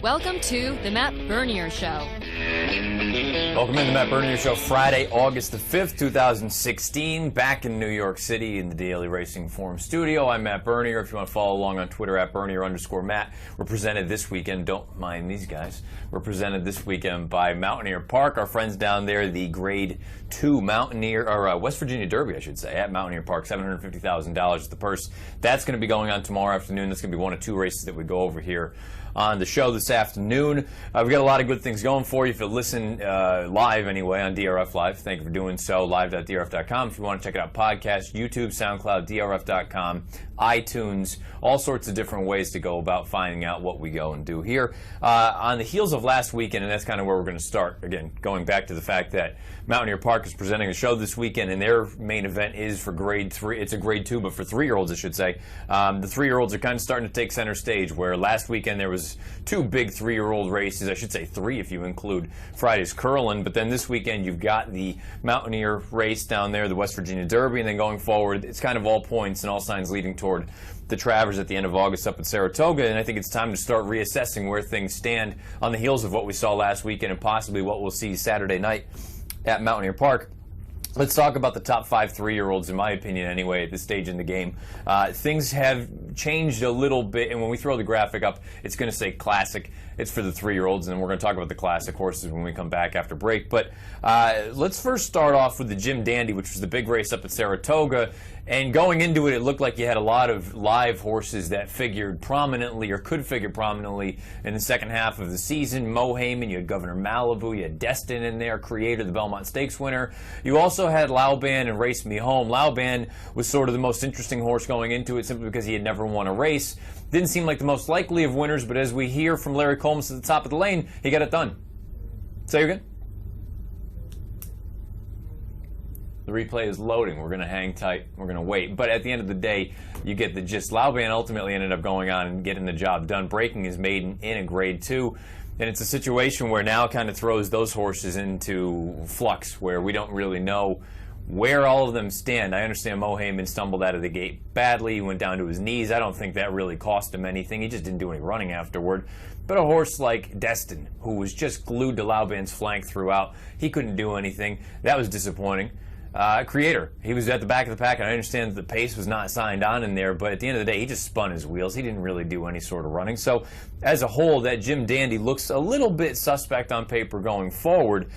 Welcome to the Matt Bernier Show. Welcome to the Matt Bernier Show, Friday, August the 5th, 2016, back in New York City in the Daily Racing Forum studio. I'm Matt Bernier. If you want to follow along on Twitter, at Bernier_Matt. We're presented this weekend, don't mind these guys, we're presented this weekend by Mountaineer Park. Our friends down there, the Grade 2 Mountaineer, or West Virginia Derby, I should say, at Mountaineer Park, $750,000 is the purse. That's going to be going on tomorrow afternoon. That's going to be one of two races that we go over here on the show this afternoon. We've got a lot of good things going for you. If you listen live anyway on DRF Live, thank you for doing so, live.drf.com. If you want to check it out, podcast, YouTube, SoundCloud, drf.com, iTunes, all sorts of different ways to go about finding out what we go and do here. On the heels of last weekend, and that's kind of where we're going to start, again, going back to the fact that Mountaineer Park is presenting a show this weekend, and their main event is for Grade 3. It's a Grade 2, but for 3-year-olds, I should say. The 3-year-olds are kind of starting to take center stage, where last weekend there was two big 3-year-old races. I should say 3 if you include Friday's Curlin, but then this weekend you've got the Mountaineer race down there, the West Virginia Derby, and then going forward, it's kind of all points and all signs leading toward the Travers at the end of August up at Saratoga, and I think it's time to start reassessing where things stand on the heels of what we saw last weekend and possibly what we'll see Saturday night at Mountaineer Park. Let's talk about the top 5 3-year-olds, in my opinion anyway, at this stage in the game. Things have changed a little bit, and when we throw the graphic up, it's going to say Classic. It's for the 3-year-olds, and we're going to talk about the Classic horses when we come back after break. But let's first start off with the Jim Dandy, which was the big race up at Saratoga. And going into it, it looked like you had a lot of live horses that figured prominently or could figure prominently in the second half of the season. Mo Heyman, you had Governor Malibu, you had Destin in there, Creator, the Belmont Stakes winner. You also had Laoban and Race Me Home. Laoban was sort of the most interesting horse going into it simply because he had never won a race. Didn't seem like the most likely of winners, but as we hear from Larry Combs at the top of the lane, he got it done. Say again? The replay is loading. We're going to hang tight. We're going to wait. But at the end of the day, you get the gist. Laoban ultimately ended up going on and getting the job done, breaking his maiden in a Grade 2. And it's a situation where now it kind of throws those horses into flux, where we don't really know where all of them stand. I understand Mo Heyman stumbled out of the gate badly. He went down to his knees. I don't think that really cost him anything. He just didn't do any running afterward. But a horse like Destin, who was just glued to Laoban's flank throughout, he couldn't do anything. That was disappointing. Creator, he was at the back of the pack, and I understand that the pace was not signed on in there, but at the end of the day, he just spun his wheels. He didn't really do any sort of running. So, as a whole, that Jim Dandy looks a little bit suspect on paper going forward.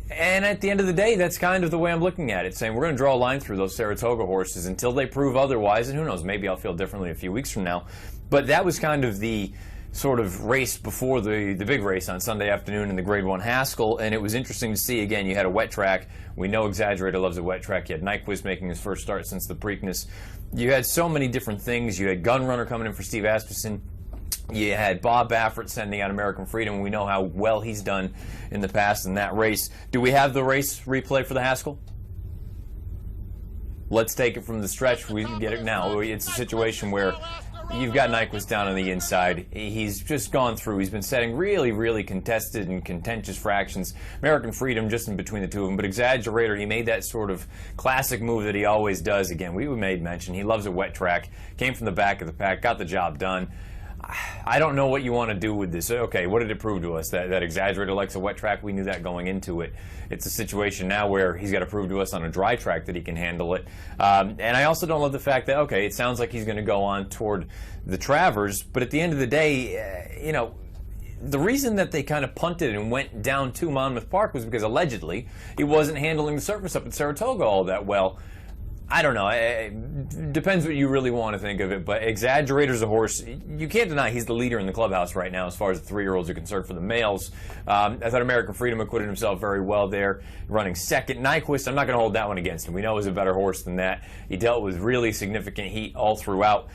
And at the end of the day, that's kind of the way I'm looking at it, saying we're going to draw a line through those Saratoga horses until they prove otherwise, and who knows, maybe I'll feel differently a few weeks from now. But that was kind of the sort of race before the big race on Sunday afternoon in the Grade 1 Haskell, and it was interesting to see. Again, you had a wet track. We know Exaggerator loves a wet track. You had Nyquist making his first start since the Preakness. You had so many different things. You had Gunrunner coming in for Steve Asmussen. You had Bob Baffert sending out American Freedom. We know how well he's done in the past in that race. Do we have the race replay for the Haskell? Let's take it from the stretch. We can get it now. It's a situation where you've got Nyquist down on the inside. He's just gone through. He's been setting really, really contested and contentious fractions. American Freedom just in between the two of them. But Exaggerator, he made that sort of classic move that he always does. Again, we made mention. He loves a wet track. Came from the back of the pack. Got the job done. I don't know what you want to do with this. Okay, what did it prove to us? That Exaggerator likes a wet track? We knew that going into it. It's a situation now where he's got to prove to us on a dry track that he can handle it. And I also don't love the fact that, okay, it sounds like he's going to go on toward the Travers, but at the end of the day, you know, the reason that they kind of punted and went down to Monmouth Park was because allegedly he wasn't handling the surface up at Saratoga all that well. I don't know. It depends what you really want to think of it, but Exaggerator's a horse. You can't deny he's the leader in the clubhouse right now as far as the 3-year-olds are concerned for the males. I thought American Freedom acquitted himself very well there, running second. Nyquist, I'm not going to hold that one against him. We know he's a better horse than that. He dealt with really significant heat all throughout.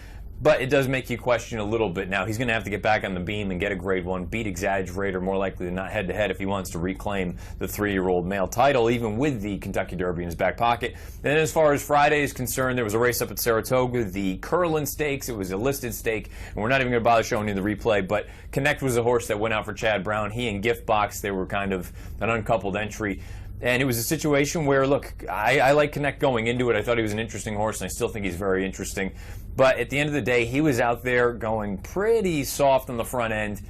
But it does make you question a little bit. Now, he's going to have to get back on the beam and get a Grade 1, beat Exaggerator more likely than not head-to-head if he wants to reclaim the 3-year-old male title, even with the Kentucky Derby in his back pocket. And then as far as Friday is concerned, there was a race up at Saratoga, the Curlin Stakes. It was a listed stake, and we're not even going to bother showing you the replay, but Connect was a horse that went out for Chad Brown. He and Gift Box, they were kind of an uncoupled entry. And it was a situation where, look, I like Connect going into it. I thought he was an interesting horse, and I still think he's very interesting. But at the end of the day, he was out there going pretty soft on the front end.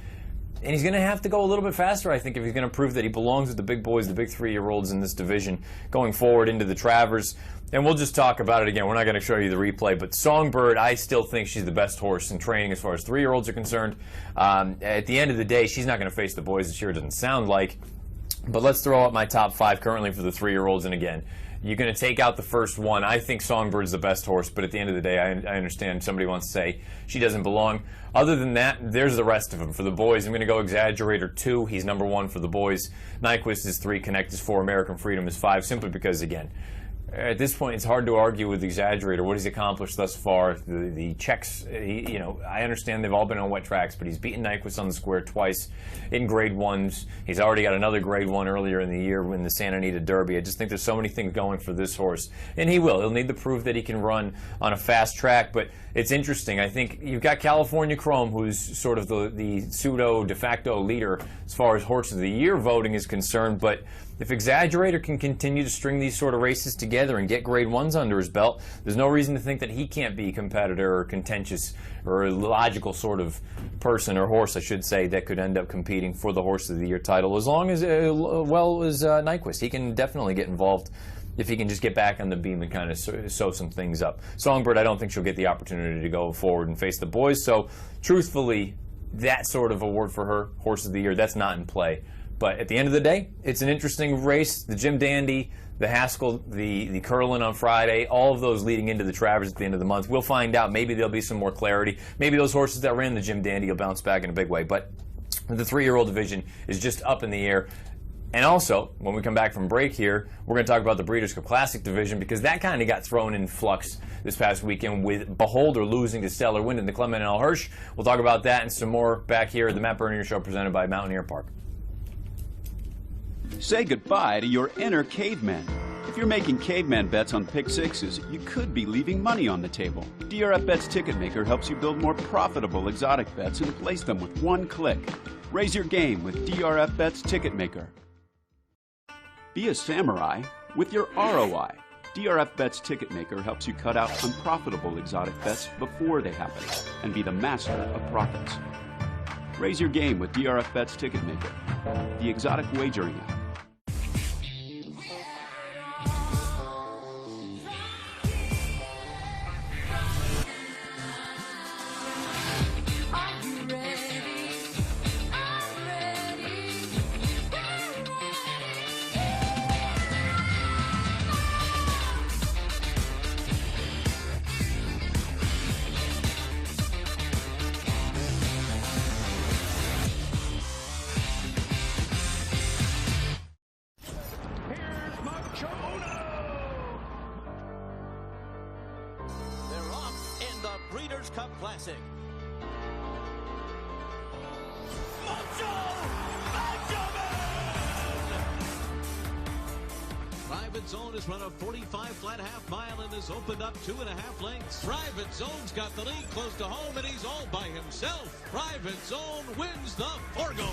And he's going to have to go a little bit faster, I think, if he's going to prove that he belongs with the big boys, the big 3-year-olds in this division going forward into the Travers. And we'll just talk about it again. We're not going to show you the replay, but Songbird, I still think she's the best horse in training as far as 3-year-olds are concerned. At the end of the day, she's not going to face the boys this year, it doesn't sound like. But let's throw out my top 5 currently for the 3-year-olds. And again, you're going to take out the first one. I think Songbird's the best horse, but at the end of the day, I understand somebody wants to say she doesn't belong. Other than that, there's the rest of them. For the boys, I'm going to go Exaggerator 2. He's number 1 for the boys. Nyquist is 3. Connect is 4. American Freedom is 5. Simply because, again, at this point, it's hard to argue with Exaggerator. What he's accomplished thus far, the checks, I understand they've all been on wet tracks, but he's beaten Nyquist on the square twice in Grade 1s. He's already got another Grade 1 earlier in the year in the Santa Anita Derby. I just think there's so many things going for this horse. And he will. He'll need to prove that he can run on a fast track, but it's interesting. I think you've got California Chrome, who's sort of the pseudo de facto leader as far as Horse of the Year voting is concerned, but if Exaggerator can continue to string these sort of races together and get Grade 1s under his belt, there's no reason to think that he can't be a competitor or contentious or a logical sort of person, or horse, I should say, that could end up competing for the Horse of the Year title. As long as, well as Nyquist, he can definitely get involved if he can just get back on the beam and kind of sew some things up. Songbird, I don't think she'll get the opportunity to go forward and face the boys, so truthfully, that sort of award for her, Horse of the Year, that's not in play. But at the end of the day, it's an interesting race. The Jim Dandy, the Haskell, the Curlin on Friday, all of those leading into the Travers at the end of the month. We'll find out. Maybe there'll be some more clarity. Maybe those horses that ran the Jim Dandy will bounce back in a big way. But the 3-year-old division is just up in the air. And also, when we come back from break here, we're going to talk about the Breeders' Cup Classic division, because that kind of got thrown in flux this past weekend with Beholder losing to Stellar Wind and the Clement L. Hirsch. We'll talk about that and some more back here at the Matt Bernier Show presented by Mountaineer Park. Say goodbye to your inner caveman. If you're making caveman bets on pick sixes, you could be leaving money on the table. DRF Bets Ticket Maker helps you build more profitable exotic bets and place them with one click. Raise your game with DRF Bets Ticket Maker. Be a samurai with your ROI. DRF Bets Ticket Maker helps you cut out unprofitable exotic bets before they happen and be the master of profits. Raise your game with DRF Bets Ticket Maker, the exotic wagering app. Breeders' Cup Classic. Private Zone has run a 45 flat half mile and has opened up 2.5 lengths. Private Zone's got the lead close to home and he's all by himself. Private Zone wins the Forgo.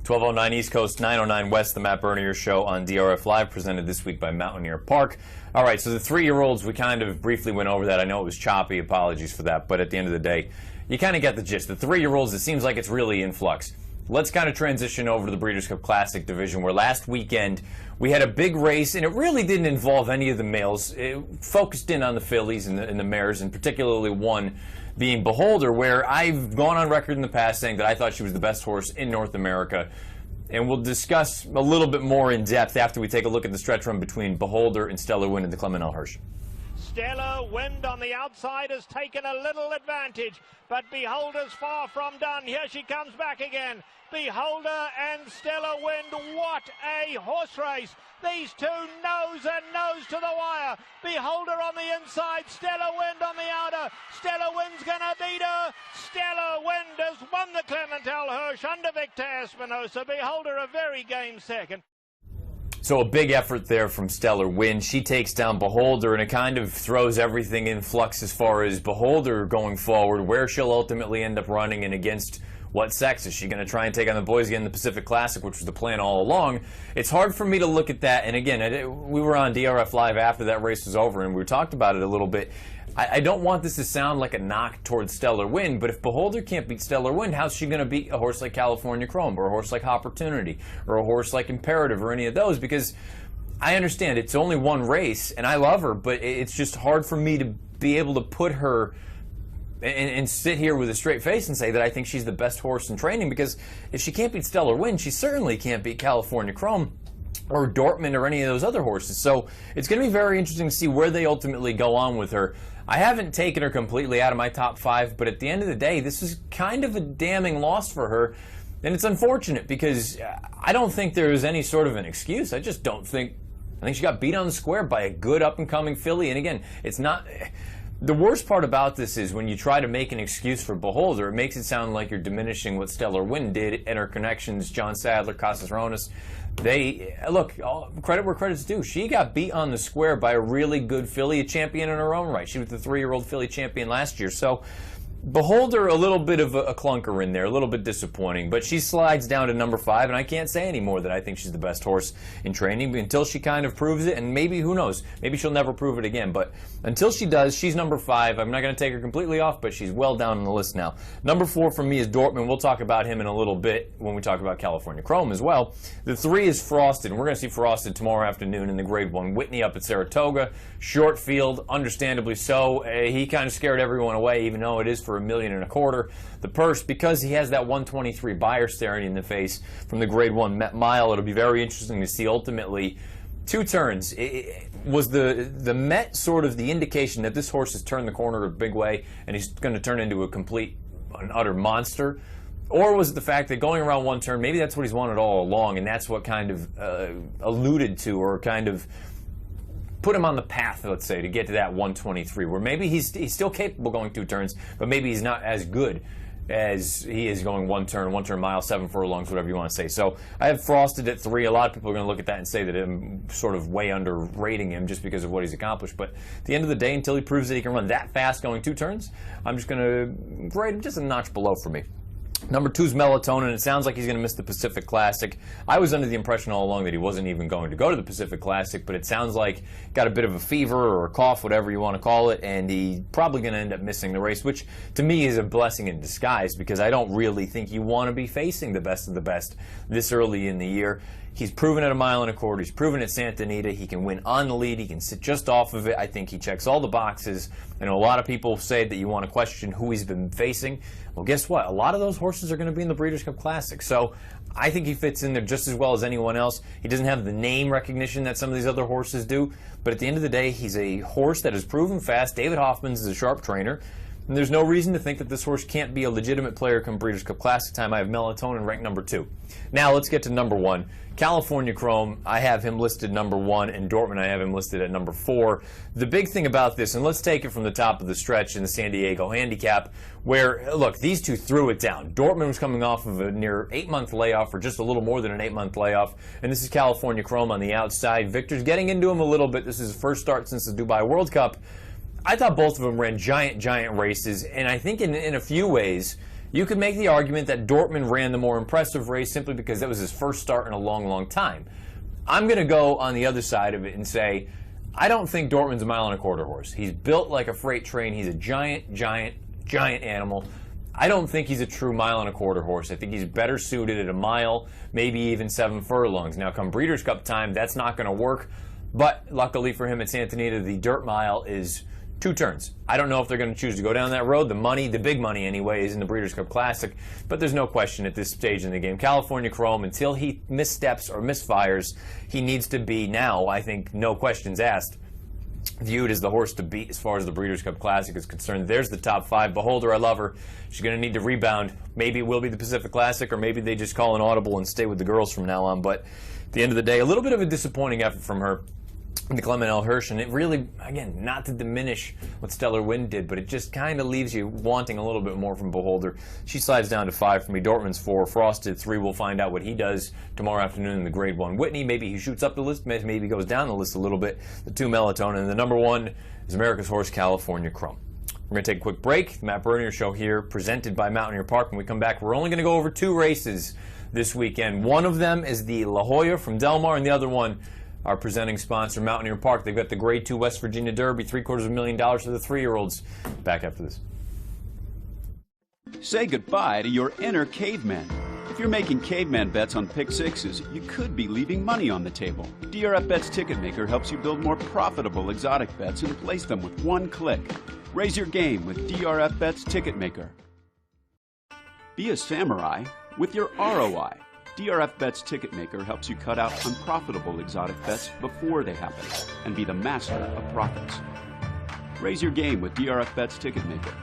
.1209 East Coast, 909 West, the Matt Bernier Show on DRF Live, presented this week by Mountaineer Park. All right, so the 3-year-olds, we kind of briefly went over that. I know it was choppy, apologies for that, but at the end of the day, you kind of get the gist. The 3-year-olds, it seems like it's really in flux. Let's kind of transition over to the Breeders' Cup Classic division, where last weekend we had a big race, and it really didn't involve any of the males. It focused in on the fillies and the mares, and particularly one being Beholder, where I've gone on record in the past saying that I thought she was the best horse in North America. And we'll discuss a little bit more in depth after we take a look at the stretch run between Beholder and Stellar Wind and the Clement L. Hirsch. Stellar Wind on the outside has taken a little advantage, but Beholder's far from done. Here she comes back again. Beholder and Stellar Wind, what a horse race. These two nose and nose to the wire. Beholder on the inside, Stellar Wind on the outer. Stellar Wind's gonna beat her. Stellar Wind has won the Clementel Hirsch under Victor Espinosa. Beholder a very game second. So a big effort there from Stellar Wind. She takes down Beholder, and it kind of throws everything in flux as far as Beholder going forward, where she'll ultimately end up running and against what sex. Is she going to try and take on the boys again in the Pacific Classic, which was the plan all along? It's hard for me to look at that. And again, we were on DRF Live after that race was over, and we talked about it a little bit. I don't want this to sound like a knock towards Stellar Wind, but if Beholder can't beat Stellar Wind, how's she going to beat a horse like California Chrome or a horse like Opportunity or a horse like Imperative or any of those? Because I understand it's only one race, and I love her, but it's just hard for me to be able to put her and sit here with a straight face and say that I think she's the best horse in training, because if she can't beat Stellar Wind, she certainly can't beat California Chrome or Dortmund or any of those other horses. So it's going to be very interesting to see where they ultimately go on with her. I haven't taken her completely out of my top 5, but at the end of the day, this is kind of a damning loss for her. And it's unfortunate because I don't think there is any sort of an excuse. I just don't think. I think she got beat on the square by a good up-and-coming filly. And again, it's not. The worst part about this is when you try to make an excuse for Beholder, it makes it sound like you're diminishing what Stellar Wind did and her connections, John Sadler, Casas Ronas. They, look, credit where credit's due. She got beat on the square by a really good filly, a champion in her own right. She was the 3-year-old filly champion last year. So Beholder, a little bit of a clunker in there, a little bit disappointing, but she slides down to number 5, and I can't say anymore that I think she's the best horse in training until she kind of proves it, and maybe, who knows, maybe she'll never prove it again, but until she does, she's number 5. I'm not going to take her completely off, but she's well down on the list now. Number 4 for me is Dortmund. We'll talk about him in a little bit when we talk about California Chrome as well. The 3 is Frosted, and we're going to see Frosted tomorrow afternoon in the Grade 1 Whitney up at Saratoga. Short field, understandably so. He kind of scared everyone away, even though it is for $1.25 million. The purse, because he has that 123 buyer staring in the face from the Grade 1 Met Mile, it'll be very interesting to see ultimately 2 turns. Was the Met sort of the indication that this horse has turned the corner a big way and he's going to turn into an utter monster? Or was it the fact that going around 1 turn, maybe that's what he's wanted all along, and that's what kind of alluded to or kind of put him on the path, let's say, to get to that 123, where maybe he's still capable going 2 turns, but maybe he's not as good as he is going 1 turn mile, 7 furlongs, whatever you want to say. So I have Frosted at 3. A lot of people are going to look at that and say that I'm sort of way underrating him just because of what he's accomplished. But at the end of the day, until he proves that he can run that fast going 2 turns, I'm just going to grade him just a notch below for me. Number 2 is Melatonin. It sounds like he's going to miss the Pacific Classic. I was under the impression all along that he wasn't even going to go to the Pacific Classic, but it sounds like got a bit of a fever or a cough, whatever you want to call it, and he's probably going to end up missing the race, which to me is a blessing in disguise because I don't really think you want to be facing the best of the best this early in the year. He's proven at 1.25 miles. He's proven at Santa Anita. He can win on the lead. He can sit just off of it. I think he checks all the boxes. I know a lot of people say that you want to question who he's been facing. Well, guess what? A lot of those horses are going to be in the Breeders' Cup Classic. So I think he fits in there just as well as anyone else. He doesn't have the name recognition that some of these other horses do. But at the end of the day, he's a horse that has proven fast. David Hoffman's is a sharp trainer. And there's no reason to think that this horse can't be a legitimate player come Breeders' Cup Classic time. I have Melatonin ranked number 2. Now let's get to number 1. California Chrome, I have him listed number 1, and Dortmund, I have him listed at number 4. The big thing about this, and let's take it from the top of the stretch in the San Diego Handicap, where, look, these two threw it down. Dortmund was coming off of a near 8-month layoff, or just a little more than an 8-month layoff, and this is California Chrome on the outside. Victor's getting into him a little bit. This is his first start since the Dubai World Cup. I thought both of them ran giant races, and I think in a few ways, you could make the argument that Dortmund ran the more impressive race simply because that was his first start in a long time. I'm going to go on the other side of it and say, I don't think Dortmund's a 1.25 mile horse. He's built like a freight train. He's a giant animal. I don't think he's a true 1.25 mile horse. I think he's better suited at 1 mile, maybe even 7 furlongs. Now, come Breeders' Cup time, that's not going to work, but luckily for him at Santa Anita, the dirt mile is 2 turns. I don't know if they're going to choose to go down that road. The money, the big money anyway, is in the Breeders' Cup Classic, but there's no question at this stage in the game. California Chrome, until he missteps or misfires, he needs to be now, I think, no questions asked, viewed as the horse to beat as far as the Breeders' Cup Classic is concerned. There's the top 5. Beholder, I love her. She's going to need to rebound. Maybe it will be the Pacific Classic, or maybe they just call an audible and stay with the girls from now on. But at the end of the day, a little bit of a disappointing effort from her, the Clement L. Hirsch, and it really, again, not to diminish what Stellar Wind did, but it just kind of leaves you wanting a little bit more from Beholder. She slides down to 5 for me. Dortmund's 4. Frosted 3. We'll find out what he does tomorrow afternoon in the Grade 1. Whitney, maybe he shoots up the list, maybe goes down the list a little bit. The 2 Melatonin. And the number 1 is America's Horse, California Chrome. We're going to take a quick break. The Matt Bernier Show here, presented by Mountaineer Park. When we come back, we're only going to go over 2 races this weekend. One of them is the La Jolla from Del Mar, and the other one, our presenting sponsor, Mountaineer Park. They've got the Grade 2 West Virginia Derby, $750,000 for the 3-year-olds. Back after this. Say goodbye to your inner caveman. If you're making caveman bets on pick sixes, you could be leaving money on the table. DRF Bets Ticketmaker helps you build more profitable exotic bets and place them with one click. Raise your game with DRF Bets Ticketmaker. Be a samurai with your ROI. DRF Bets Ticketmaker helps you cut out unprofitable exotic bets before they happen and be the master of profits. Raise your game with DRF Bets Ticketmaker,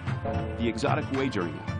the exotic wagering app.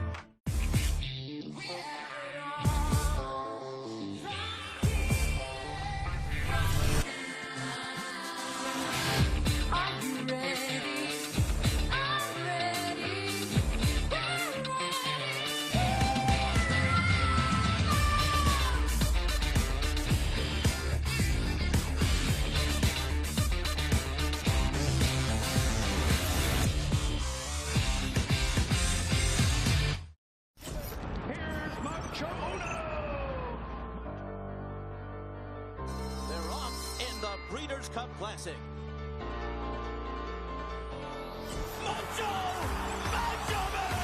Breeders' Cup Classic. Macho Man!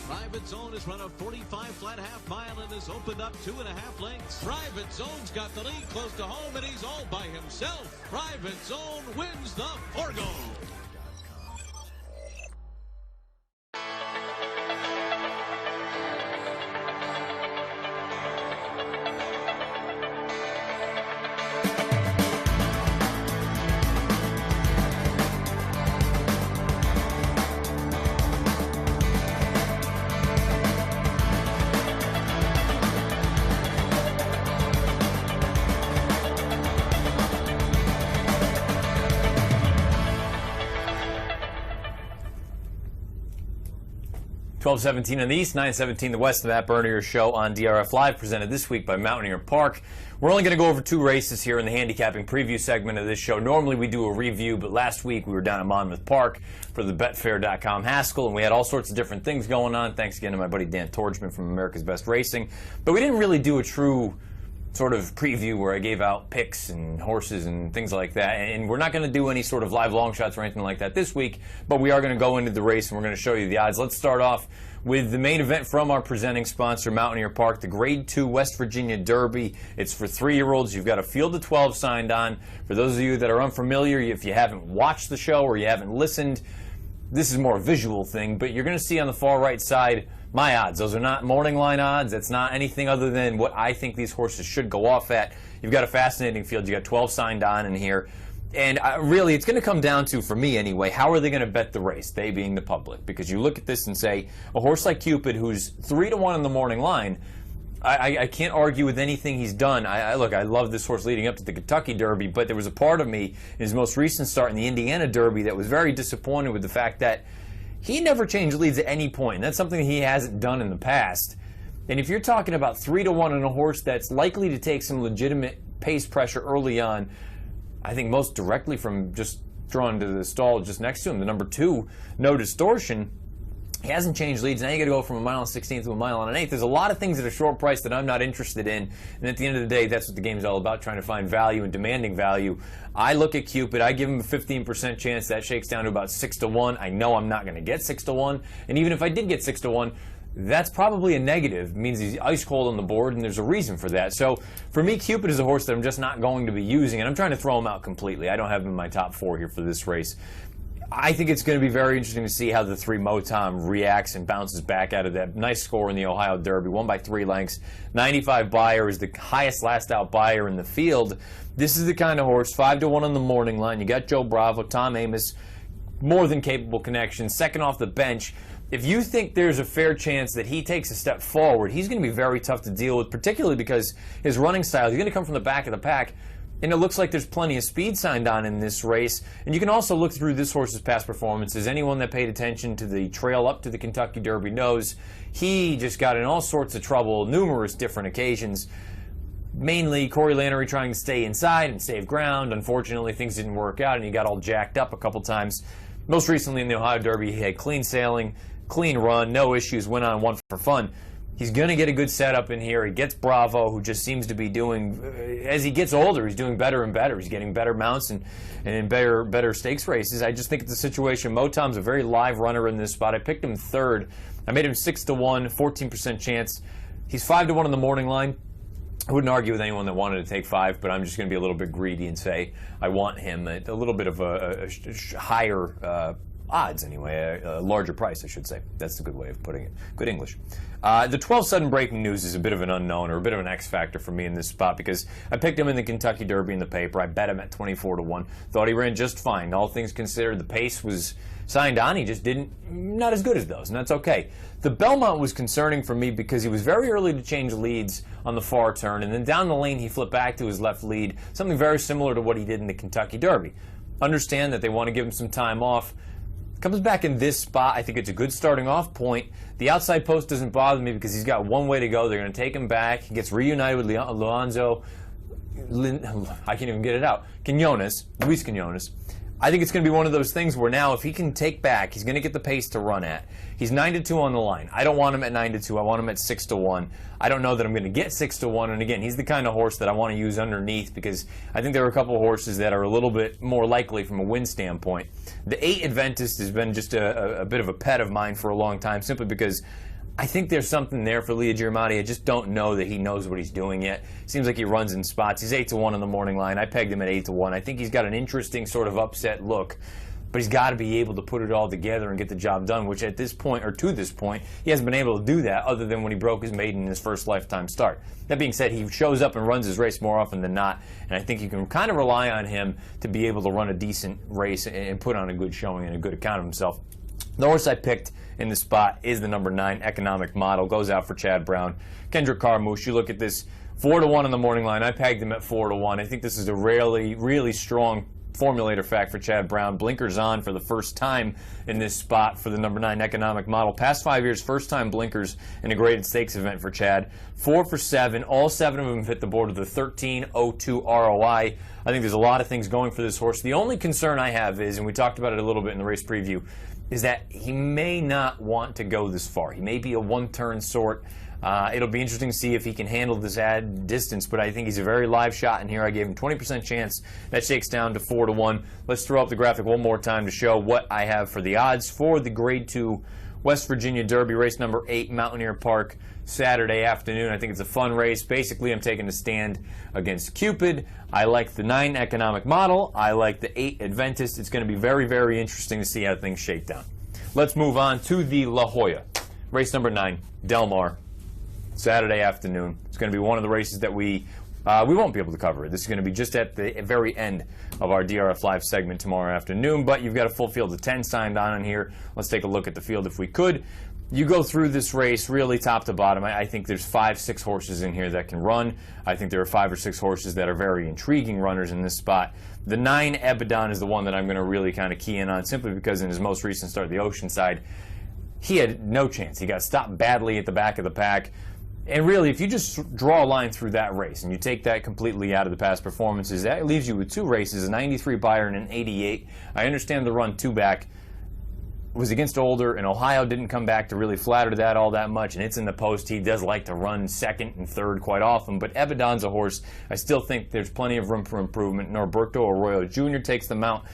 Private Zone has run a 45 flat half mile and has opened up 2.5 lengths. Private Zone's got the lead close to home and he's all by himself. Private Zone wins the Forgo. 12:17 in the East, 9:17 the West. The Matt Bernier Show on DRF Live, presented this week by Mountaineer Park. We're only going to go over 2 races here in the handicapping preview segment of this show. Normally we do a review, but last week we were down at Monmouth Park for the Betfair.com Haskell, and we had all sorts of different things going on. Thanks again to my buddy Dan Torgman from America's Best Racing. But we didn't really do a true sort of preview where I gave out picks and horses and things like that. And we're not going to do any sort of live long shots or anything like that this week, but we are going to go into the race and we're going to show you the odds. Let's start off with the main event from our presenting sponsor, Mountaineer Park, the Grade 2 West Virginia Derby. It's for 3-year-olds. You've got a field of 12 signed on. For those of you that are unfamiliar, if you haven't watched the show or you haven't listened, this is more a visual thing, but you're going to see on the far right side my odds. Those are not morning line odds. That's not anything other than what I think these horses should go off at. You've got a fascinating field. You've got 12 signed on in here. And really, it's going to come down to, for me anyway, how are they going to bet the race, they being the public? Because you look at this and say, a horse like Cupid, who's 3-1 in the morning line, I can't argue with anything he's done. Look, I love this horse leading up to the Kentucky Derby, but there was a part of me in his most recent start in the Indiana Derby that was very disappointed with the fact that he never changed leads at any point. And that's something he hasn't done in the past. And if you're talking about 3-1 on a horse that's likely to take some legitimate pace pressure early on, I think most directly from just drawn to the stall just next to him, the number 2, No Distortion, he hasn't changed leads. Now you got to go from 1 16 to 1 1/8. There's a lot of things at a short price that I'm not interested in. And at the end of the day, that's what the game's all about, trying to find value and demanding value. I look at Cupid. I give him a 15% chance. That shakes down to about 6-1. I know I'm not going to get 6-1. And even if I did get 6-1, that's probably a negative. It means he's ice cold on the board, and there's a reason for that. So for me, Cupid is a horse that I'm just not going to be using, and I'm trying to throw him out completely. I don't have him in my top 4 here for this race. I think it's going to be very interesting to see how the 3 Motom reacts and bounces back out of that nice score in the Ohio Derby, won by 3 lengths. 95 Beyer is the highest last out Beyer in the field. This is the kind of horse, 5-1 on the morning line. You got Joe Bravo, Tom Amoss, more than capable connection, second off the bench. If you think there's a fair chance that he takes a step forward, he's going to be very tough to deal with, particularly because his running style, he's going to come from the back of the pack. And it looks like there's plenty of speed signed on in this race. And you can also look through this horse's past performances. Anyone that paid attention to the trail up to the Kentucky Derby knows he just got in all sorts of trouble, numerous different occasions. Mainly Corey Lanerie trying to stay inside and save ground. Unfortunately, things didn't work out, and he got all jacked up a couple times. Most recently in the Ohio Derby, he had clean sailing, clean run, no issues, went on one for fun. He's going to get a good setup in here. He gets Bravo, who just seems to be doing, as he gets older, he's doing better and better. He's getting better mounts and in better stakes races. I just think it's a situation. Motom's a very live runner in this spot. I picked him third. I made him 6-1, 14% chance. He's 5-1 on the morning line. I wouldn't argue with anyone that wanted to take 5, but I'm just going to be a little bit greedy and say I want him at a little bit of a higher odds anyway, a larger price, I should say. That's a good way of putting it. Good English. The 12 sudden breaking news is a bit of an unknown or a bit of an X factor for me in this spot because I picked him in the Kentucky Derby in the paper. I bet him at 24-1. Thought he ran just fine. All things considered, the pace was signed on. He just not as good as those, and that's okay. The Belmont was concerning for me because he was very early to change leads on the far turn, and then down the lane he flipped back to his left lead, something very similar to what he did in the Kentucky Derby. Understand that they want to give him some time off. Comes back in this spot. I think it's a good starting off point. The outside post doesn't bother me because he's got one way to go. They're going to take him back. He gets reunited with Luis Quinones. I think it's going to be one of those things where now if he can take back, he's going to get the pace to run at. He's 9-2 on the line. I don't want him at 9-2. I want him at 6-1. I don't know that I'm going to get 6-1. And again, he's the kind of horse that I want to use underneath because I think there are a couple of horses that are a little bit more likely from a win standpoint. The 8 Adventist has been just a bit of a pet of mine for a long time simply because I think there's something there for Leah Giamatti. I just don't know that he knows what he's doing yet. Seems like he runs in spots. He's 8-1 on the morning line. I pegged him at 8-1. I think he's got an interesting sort of upset look, but he's got to be able to put it all together and get the job done, which at this point, or to this point, he hasn't been able to do that other than when he broke his maiden in his first lifetime start. That being said, he shows up and runs his race more often than not, and I think you can kind of rely on him to be able to run a decent race and put on a good showing and a good account of himself. The horse I picked in the spot is the number 9 Economic Model. Goes out for Chad Brown. Kendrick Carmouche, you look at this, 4-1 on the morning line. I pegged him at 4-1. I think this is a really strong formulator fact for Chad Brown. Blinkers on for the first time in this spot for the number 9 Economic Model. Past 5 years, first time blinkers in a graded stakes event for Chad. 4 for 7. All 7 of them hit the board with a 13.02 ROI. I think there's a lot of things going for this horse. The only concern I have is, and we talked about it a little bit in the race preview, is that he may not want to go this far. He may be a one-turn sort. It'll be interesting to see if he can handle this add distance, but I think he's a very live shot in here. I gave him 20% chance. That shakes down to 4-1. Let's throw up the graphic one more time to show what I have for the odds for the Grade 2 West Virginia Derby, race number 8, Mountaineer Park, Saturday afternoon. I think it's a fun race. Basically, I'm taking a stand against Cupid. I like the 9 Economic Model. I like the 8 Adventist. It's going to be very interesting to see how things shake down. Let's move on to the La Jolla. Race number 9, Del Mar, Saturday afternoon. It's going to be one of the races that we won't be able to cover. This is going to be just at the very end of our DRF Live segment tomorrow afternoon, but you've got a full field of 10 signed on in here. Let's take a look at the field if we could. You go through this race really top to bottom. I think there's 5-6 horses in here that can run. I think there are 5 or 6 horses that are very intriguing runners in this spot. The 9 Ebidon is the one that I'm going to really kind of key in on simply because in his most recent start, the Oceanside, he had no chance. He got stopped badly at the back of the pack. And really, if you just draw a line through that race and you take that completely out of the past performances, that leaves you with 2 races, a 93 Beyer and an 88. I understand the run 2 back was against Older, and Ohio didn't come back to really flatter that all that much, and it's in the post. He does like to run second and third quite often, but Ebidon's a horse. I still think there's plenty of room for improvement. Norberto Arroyo Jr. takes them out.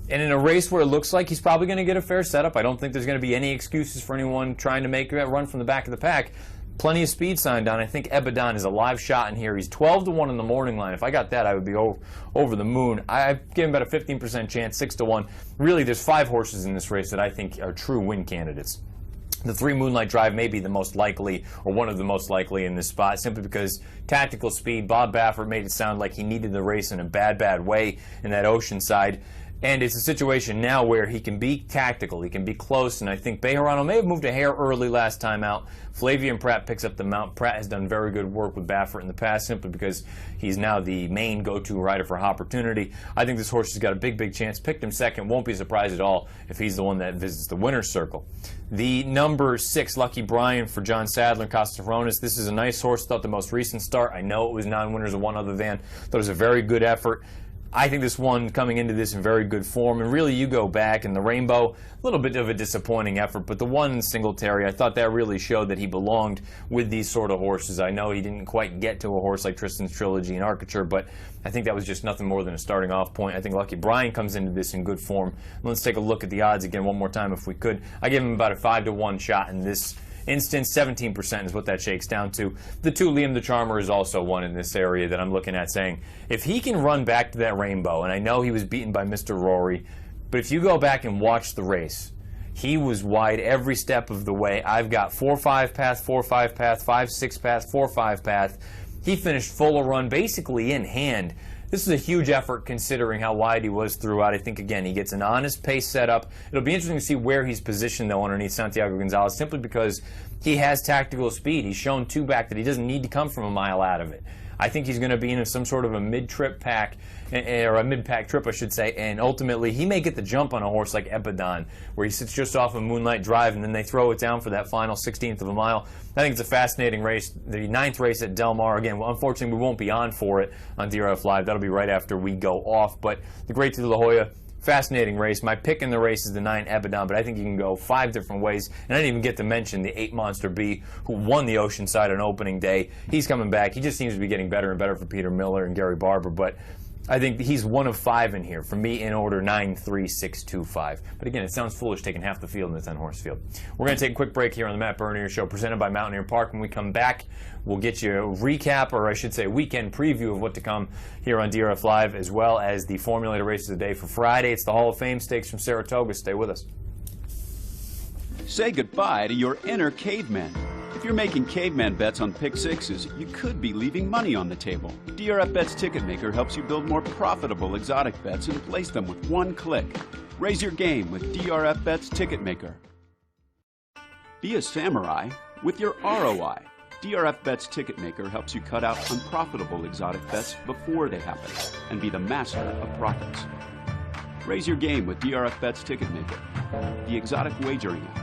And in a race where it looks like he's probably going to get a fair setup, I don't think there's going to be any excuses for anyone trying to make that run from the back of the pack. plenty of speed signed on. I think Ebadon is a live shot in here. He's 12-1 in the morning line. If I got that, I would be over the moon. I've given about a 15% chance, 6-1. Really, there's 5 horses in this race that I think are true win candidates. The 3 Moonlight Drive may be the most likely, or one of the most likely in this spot, simply because tactical speed. Bob Baffert made it sound like he needed the race in a bad way in that Oceanside. And it's a situation now where he can be tactical, he can be close, and I think Bejarano may have moved a hair early last time out. Flavien Prat picks up the mount. Prat has done very good work with Baffert in the past simply because he's now the main go-to rider for Opportunity. I think this horse has got a big chance. Picked him second. Won't be surprised at all if he's the one that visits the winner's circle. The number 6, Lucky Brian for John Sadler and Costaronis. This is a nice horse. Thought the most recent start. I know it was 9 winners of one other than. Thought it was a very good effort. I think this one coming into this in very good form, and really you go back in the Rainbow, a little bit of a disappointing effort, but the one in Singletary, I thought that really showed that he belonged with these sort of horses. I know he didn't quite get to a horse like Tristan's Trilogy and Arcature, but I think that was just nothing more than a starting off point. I think Lucky Brian comes into this in good form. Let's take a look at the odds again one more time if we could. I give him about a 5-1 shot in this instance. 17% is what that shakes down to. The 2, Liam the Charmer, is also one in this area that I'm looking at saying, if he can run back to that Rainbow, and I know he was beaten by Mr. Rory, but if you go back and watch the race, he was wide every step of the way. I've got 4-5 path, 4-5 path, 5-6 path, 4-5 path. He finished full of run, basically in hand. This is a huge effort considering how wide he was throughout. I think, again, he gets an honest pace set up. It'll be interesting to see where he's positioned, though, underneath Santiago Gonzalez, simply because he has tactical speed. He's shown 2 back that he doesn't need to come from a mile out of it. I think he's going to be in some sort of a mid-trip pack, or a mid-pack trip, I should say, and ultimately he may get the jump on a horse like Ebadon, where he sits just off of Moonlight Drive, and then they throw it down for that final 16th of a mile. I think it's a fascinating race. The 9th race at Del Mar, again, unfortunately we won't be on for it on DRF Live. That'll be right after we go off, but the Great de La Hoya, fascinating race. My pick in the race is the 9 Ebadon, but I think you can go 5 different ways. And I didn't even get to mention the 8 Monster B, who won the Oceanside on opening day. He's coming back. He just seems to be getting better and better for Peter Miller and Gary Barber. But I think he's one of 5 in here. For me, in order, 9, 3, 6, 2, 5. But again, it sounds foolish taking half the field in the 10-horse field. We're going to take a quick break here on the Matt Bernier Show, presented by Mountaineer Park. When we come back, we'll get you a recap, or I should say a weekend preview of what to come here on DRF Live, as well as the formulated races of the day for Friday. It's the Hall of Fame Stakes from Saratoga. Stay with us. Say goodbye to your inner caveman. If you're making caveman bets on pick sixes, you could be leaving money on the table. DRF Bets Ticketmaker helps you build more profitable exotic bets and place them with one click. Raise your game with DRF Bets Ticketmaker. Be a samurai with your ROI. DRF Bets Ticketmaker helps you cut out unprofitable exotic bets before they happen and be the master of profits. Raise your game with DRF Bets Ticketmaker, the exotic wagering app.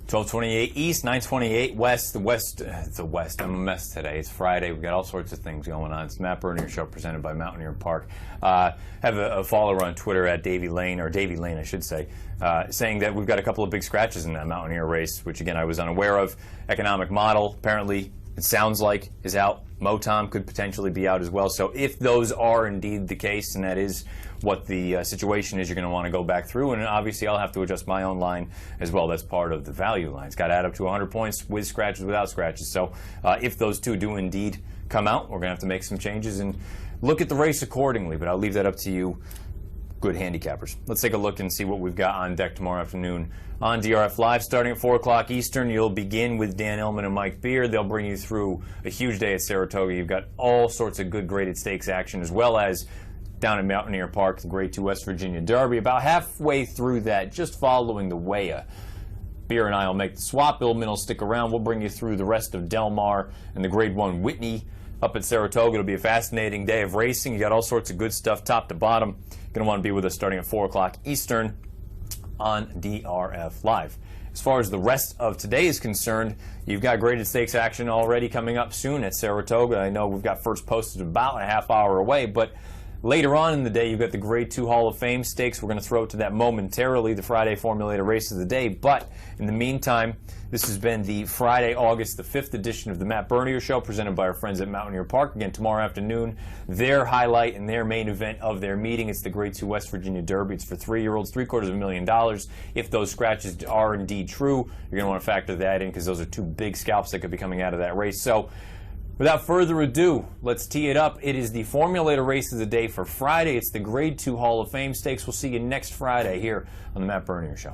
$12.28 East, $9.28 West. The West. I'm a mess today. It's Friday. We've got all sorts of things going on. It's the Matt Bernier Show, presented by Mountaineer Park. Have a follower on Twitter at Davey Lane, or Davey Lane, I should say, saying that we've got a couple of big scratches in that Mountaineer race, which again I was unaware of. Economic Model, apparently, it sounds like, is out. Motom could potentially be out as well. So if those are indeed the case, and that is what the situation is, you're going to want to go back through, and obviously I'll have to adjust my own line as well. That's part of the value line. It's got to add up to 100 points with scratches, without scratches. So if those two do indeed come out, we're going to have to make some changes and look at the race accordingly, but I'll leave that up to you, good handicappers. Let's take a look and see what we've got on deck tomorrow afternoon on DRF Live. Starting at 4 o'clock Eastern, you'll begin with Dan Illman and Mike Beard. They'll bring you through a huge day at Saratoga. You've got all sorts of good graded stakes action, as well as down at Mountaineer Park, the Grade 2 West Virginia Derby. About halfway through that, just following the Weah, Beer and I will make the swap. Illman will stick around. We'll bring you through the rest of Del Mar and the Grade 1 Whitney up at Saratoga. It'll be a fascinating day of racing. You got all sorts of good stuff top to bottom. Going to want to be with us starting at 4 o'clock Eastern. on DRF Live. As far as the rest of today is concerned, you've got graded stakes action already coming up soon at Saratoga. I know we've got first posted about a half hour away, but later on in the day, you've got the Grade 2 Hall of Fame stakes. We're going to throw it to that momentarily, the Friday formulated race of the day. But in the meantime, this has been the Friday, August the 5th edition of the Matt Bernier Show, presented by our friends at Mountaineer Park. Again, tomorrow afternoon, their highlight and their main event of their meeting. It's the Grade 2 West Virginia Derby. It's for 3-year-olds, $750,000. If those scratches are indeed true, you're going to want to factor that in because those are two big scalps that could be coming out of that race. So, without further ado, let's tee it up. It is the formulator race of the day for Friday. It's the Grade 2 Hall of Fame Stakes. We'll see you next Friday here on the Matt Bernier Show.